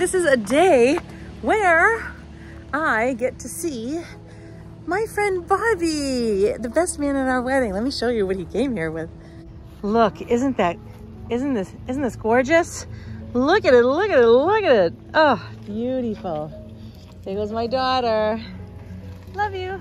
this is a day where I get to see my friend Bobby, the best man at our wedding. Let me show you what he came here with. Look, isn't this gorgeous? Look at it, look at it, look at it. Oh, beautiful. There goes my daughter. Love you.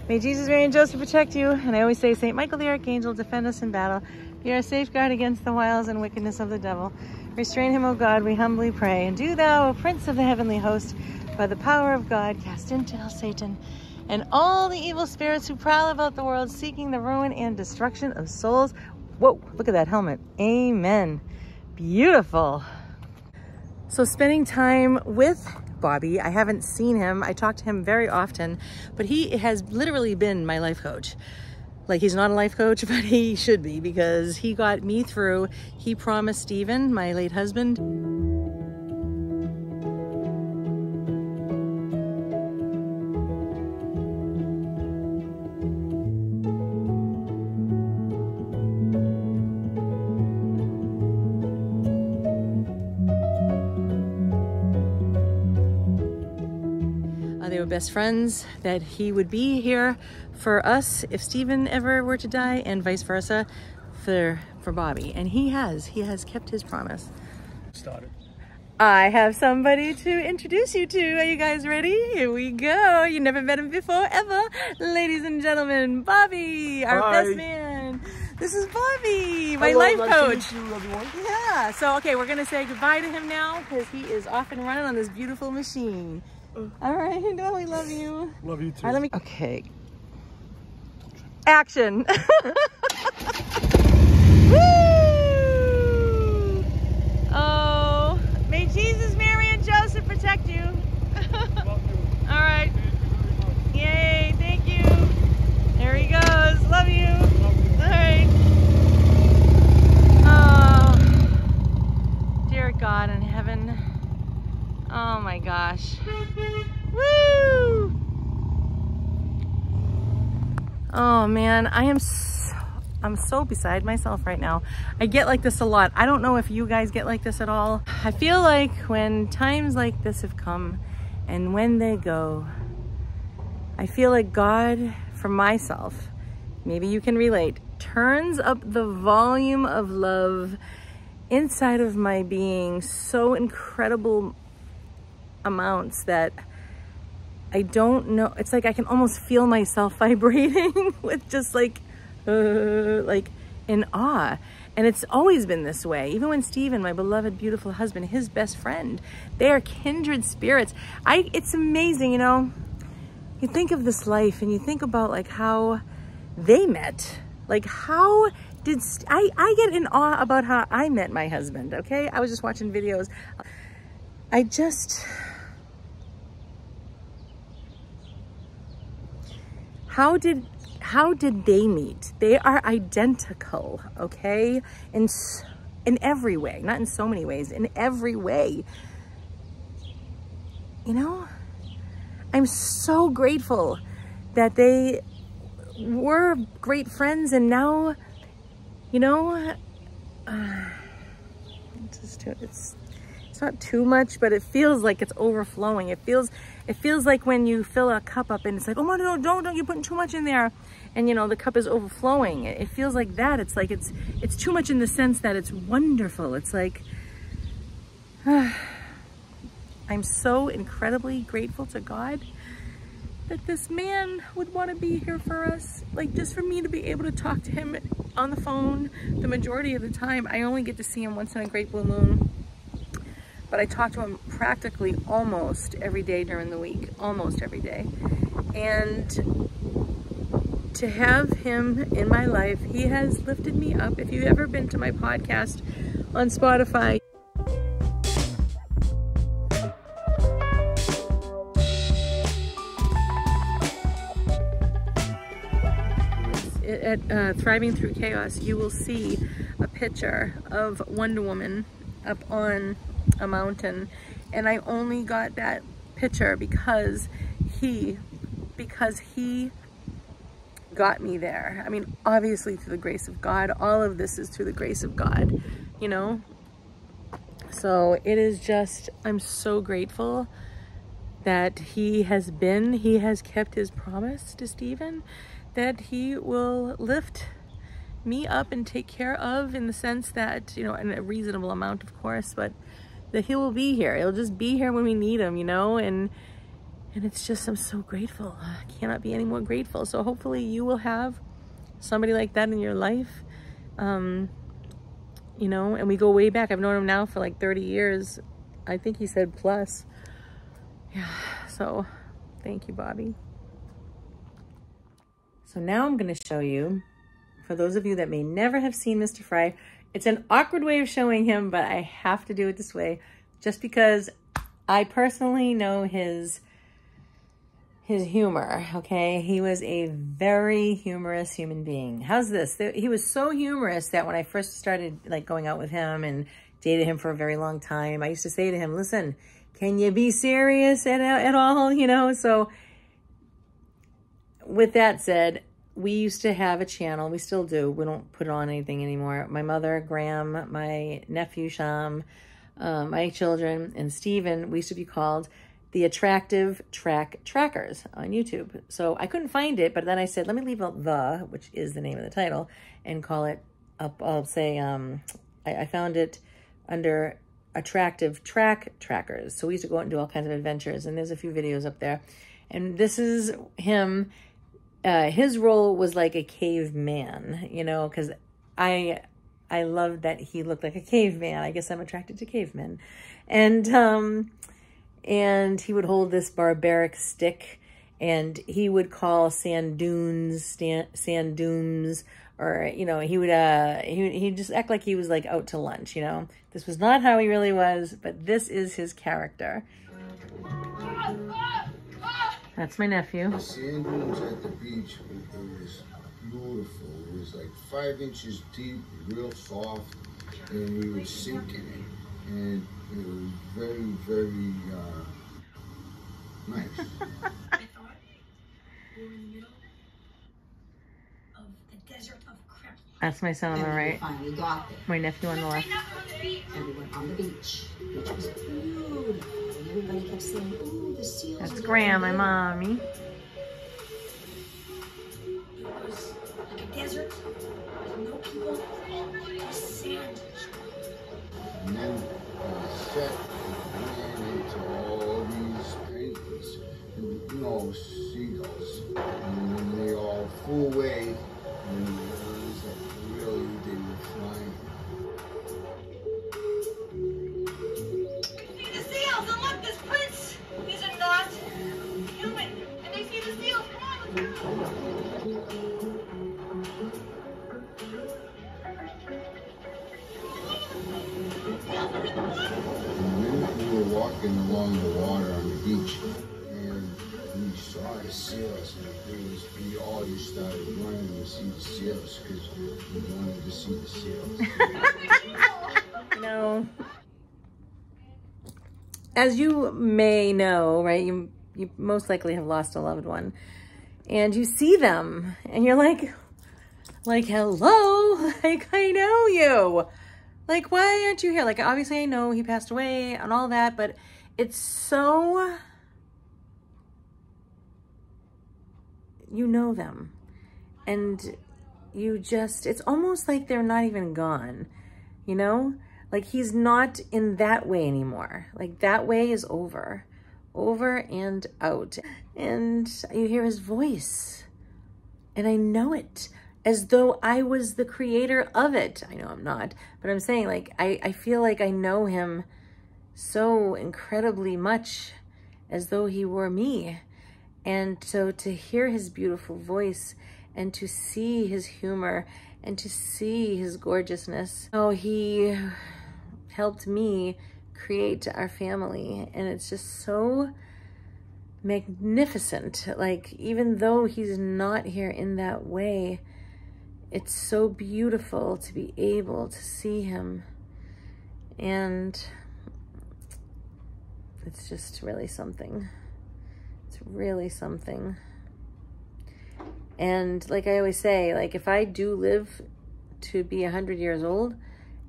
May Jesus, Mary, and Joseph protect you. And I always say, St. Michael the Archangel, defend us in battle. Be our safeguard against the wiles and wickedness of the devil. Restrain him, O God, we humbly pray. And do thou, O Prince of the heavenly host, by the power of God, cast into hell Satan and all the evil spirits who prowl about the world, seeking the ruin and destruction of souls. Whoa, look at that helmet. Amen. Beautiful. So spending time with Bobby, I haven't seen him. I talk to him very often, but he has literally been my life coach. Like, he's not a life coach, but he should be, because he got me through. He promised Stephen, my late husband, they were best friends, that he would be here for us if Stephen ever were to die, and vice versa for Bobby. And he has kept his promise. Started. I have somebody to introduce you to. Are you guys ready? Here we go. You never met him before, ever. Ladies and gentlemen, Bobby, our best man. This is Bobby, my life coach. Yeah, so okay, we're gonna say goodbye to him now because he is off and running on this beautiful machine. All right, no, we love you. Love you too. All right, okay. Action. Woo! Oh, may Jesus, Mary, and Joseph protect you. Love you. All right. Yay, thank you. There he goes. Love you. Love you. All right. Oh, dear God in heaven. Oh my gosh. Woo! Oh man, I'm so beside myself right now. I get like this a lot. I don't know if you guys get like this at all. I feel like when times like this have come and when they go, I feel like God, for myself, maybe you can relate, turns up the volume of love inside of my being so incredible amounts that I don't know. It's like I can almost feel myself vibrating with just like in awe. And it's always been this way. Even when Stephen, my beloved, beautiful husband, his best friend, they are kindred spirits. It's amazing, you know. You think of this life and you think about like how they met. Like how did I get in awe about how I met my husband, okay? I was just watching videos. How did they meet? They are identical, okay? In every way, not in so many ways, in every way. You know, I'm so grateful that they were great friends, and now, you know, it's not too much, but it feels like it's overflowing. It feels like when you fill a cup up and it's like, oh no, don't, you're putting too much in there. And you know, the cup is overflowing. It feels like that. It's like, it's too much in the sense that it's wonderful. It's like, I'm so incredibly grateful to God that this man would want to be here for us. Like, just for me to be able to talk to him on the phone the majority of the time. I only get to see him once in a great blue moon. But I talk to him practically almost every day during the week, almost every day. And to have him in my life, he has lifted me up. If you've ever been to my podcast on Spotify, at Thriving Through Chaos, you will see a picture of Wonder Woman up on a mountain, and I only got that picture because he got me there. I mean, obviously through the grace of God. All of this is through the grace of God, you know. So it is just, I'm so grateful that he has kept his promise to Stephen, that he will lift me up and take care of, in the sense that, you know, in a reasonable amount, of course, but that he will be here. He'll just be here when we need him, you know, and it's just, I'm so grateful. I cannot be any more grateful. So hopefully you will have somebody like that in your life. You know, and we go way back. I've known him now for like 30 years. I think he said plus. Yeah, so thank you, Bobby. So now I'm going to show you, for those of you that may never have seen Mr. Fry, it's an awkward way of showing him, but I have to do it this way just because I personally know his humor, okay? He was a very humorous human being. How's this? He was so humorous that when I first started like going out with him and dated him for a very long time, I used to say to him, listen, can you be serious at all? You know, so with that said, we used to have a channel. We still do. We don't put on anything anymore. My mother, Graham, my nephew, Sham, my children, and Stephen, we used to be called the Attractive Trackers on YouTube. So I couldn't find it, but then I said, let me leave out the, which is the name of the title, and call it up. I'll say, I found it under Attractive Trackers. So we used to go out and do all kinds of adventures, and there's a few videos up there. And this is him. His role was like a caveman, you know, because I loved that he looked like a caveman. I guess I'm attracted to cavemen. And he would hold this barbaric stick, and he would call sand dunes, or, you know, he'd just act like he was like out to lunch, you know. This was not how he really was, but this is his character. That's my nephew. The sand dunes at the beach, it was beautiful. It was like 5 inches deep, real soft, and we would sink in it. And it was very, very nice. I thought we were in the middle of the desert of crap. That's my son on the right. Finally got there. My nephew on the left. And we went on the beach. The beach was beautiful. And everybody kept saying, ooh, the seals. That's Graham, my mommy. It was like a desert with no people, just sand. And then set ran into all these paintings, and, you know, seagulls. And then they all flew away, and it was like really, they were flying. See the seals, and look, this prince. These are not human. And they see the seals. Come on. We were walking along the water on the beach, and we saw the seals, and we all just started running to see the seals because we wanted to see the seals. You know, as you may know, right, you most likely have lost a loved one, and you see them, and you're like, hello, like, I know you. Like, why aren't you here? Like, obviously I know he passed away and all that, but it's so, you know them. And you just, it's almost like they're not even gone, you know? Like, he's not in that way anymore. Like, that way is over and out. And you hear his voice, and I know it. As though I was the creator of it. I know I'm not, but I'm saying, like, I feel like I know him so incredibly much, as though he were me. And so to hear his beautiful voice, and to see his humor, and to see his gorgeousness. Oh, he helped me create our family, and it's just so magnificent. Like, even though he's not here in that way, it's so beautiful to be able to see him, and it's just really something. It's really something. And like I always say, like, if I do live to be 100 years old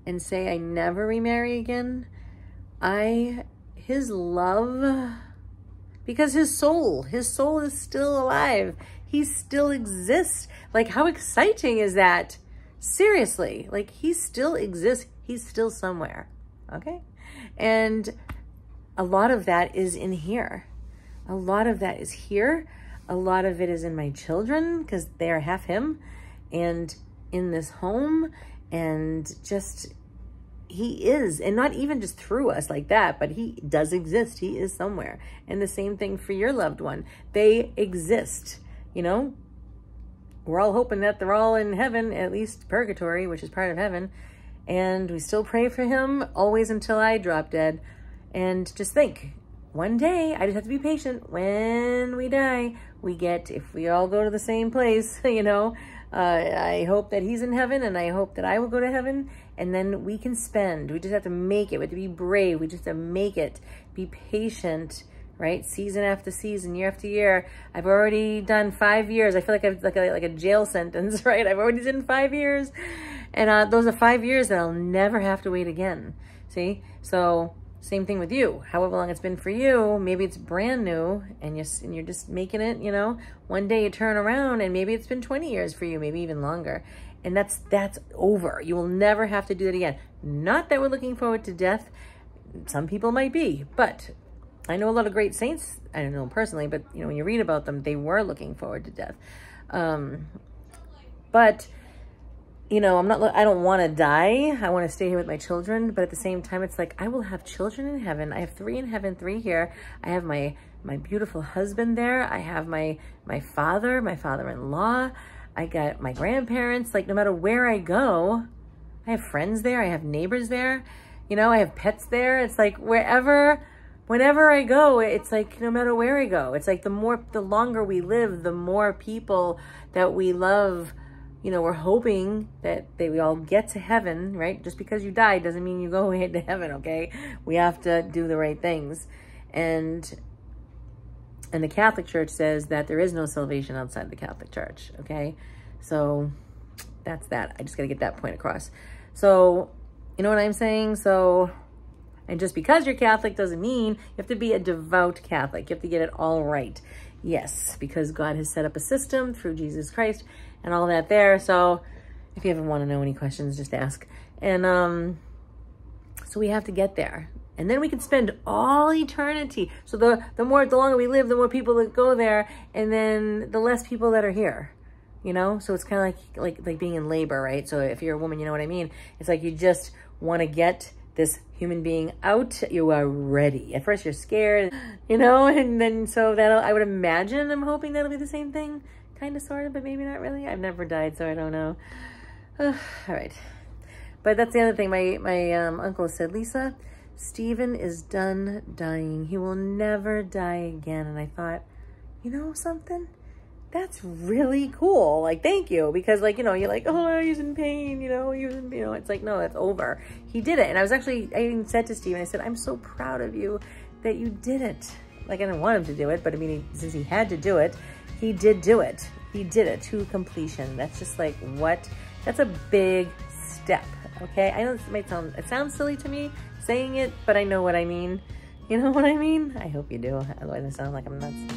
and say I never remarry again, his love, because his soul is still alive. He still exists. Like, how exciting is that? Seriously, like, he still exists. He's still somewhere, okay? And a lot of that is in here. A lot of that is here. A lot of it is in my children, because they are half him, and in this home, and just, he is, and not even just through us like that, but he does exist. He is somewhere. And the same thing for your loved one. They exist, you know? We're all hoping that they're all in heaven, at least purgatory, which is part of heaven. And we still pray for him always until I drop dead. And just think, one day, I just have to be patient. When we die, we get, if we all go to the same place, you know, I hope that he's in heaven, and I hope that I will go to heaven, and then we can spend. We just have to make it. We have to be brave. We just have to make it. Be patient, right? Season after season, year after year. I've already done 5 years. I feel like I've like a jail sentence, right? I've already done 5 years, and those are 5 years that I'll never have to wait again. See? So same thing with you. However long it's been for you, maybe it's brand new, and you're just making it, you know. One day you turn around, and maybe it's been 20 years for you, maybe even longer. And that's over. You will never have to do that again. Not that we're looking forward to death. Some people might be, but I know a lot of great saints. I don't know them personally, but you know, when you read about them, they were looking forward to death. But you know, I don't want to die. I want to stay here with my children. But at the same time, it's like, I will have children in heaven. I have 3 in heaven, 3 here. I have my beautiful husband there. I have my father, my father-in-law. I got my grandparents. Like, no matter where I go, I have friends there. I have neighbors there. You know, I have pets there. It's like whenever I go, it's like no matter where I go, it's like the longer we live, the more people that we love. You know, we're hoping that we all get to heaven, right? Just because you die doesn't mean you go ahead to heaven, okay? We have to do the right things. And the Catholic Church says that there is no salvation outside the Catholic Church, okay? So that's that. I just got to get that point across. So, you know what I'm saying? So, and just because you're Catholic doesn't mean you have to be a devout Catholic. You have to get it all right. Yes, because God has set up a system through Jesus Christ and all that there. So if you ever want to know any questions, just ask. And so we have to get there. And then we can spend all eternity. So the longer we live, the more people that go there, and then the less people that are here. You know? So it's kind of like being in labor, right? So if you're a woman, you know what I mean? It's like you just want to get this human being out. You are ready. At first you're scared, you know, and then so I would imagine, I'm hoping that'll be the same thing. Kind of, sort of, but maybe not really. I've never died, so I don't know. All right. But that's the other thing. My uncle said, Lisa, Stephen is done dying. He will never die again. And I thought, you know something? That's really cool. Like, thank you. Because, like, you know, you're like, oh, he's in pain, you know, it's like, no, that's over. He did it. And I even said to Stephen, I said, I'm so proud of you that you did it. Like, I didn't want him to do it, but I mean, since he had to do it, he did do it. He did it to completion. That's just like, what? That's a big step, okay? I know it sounds silly to me saying it, but I know what I mean. You know what I mean? I hope you do. Otherwise I sound like I'm nuts.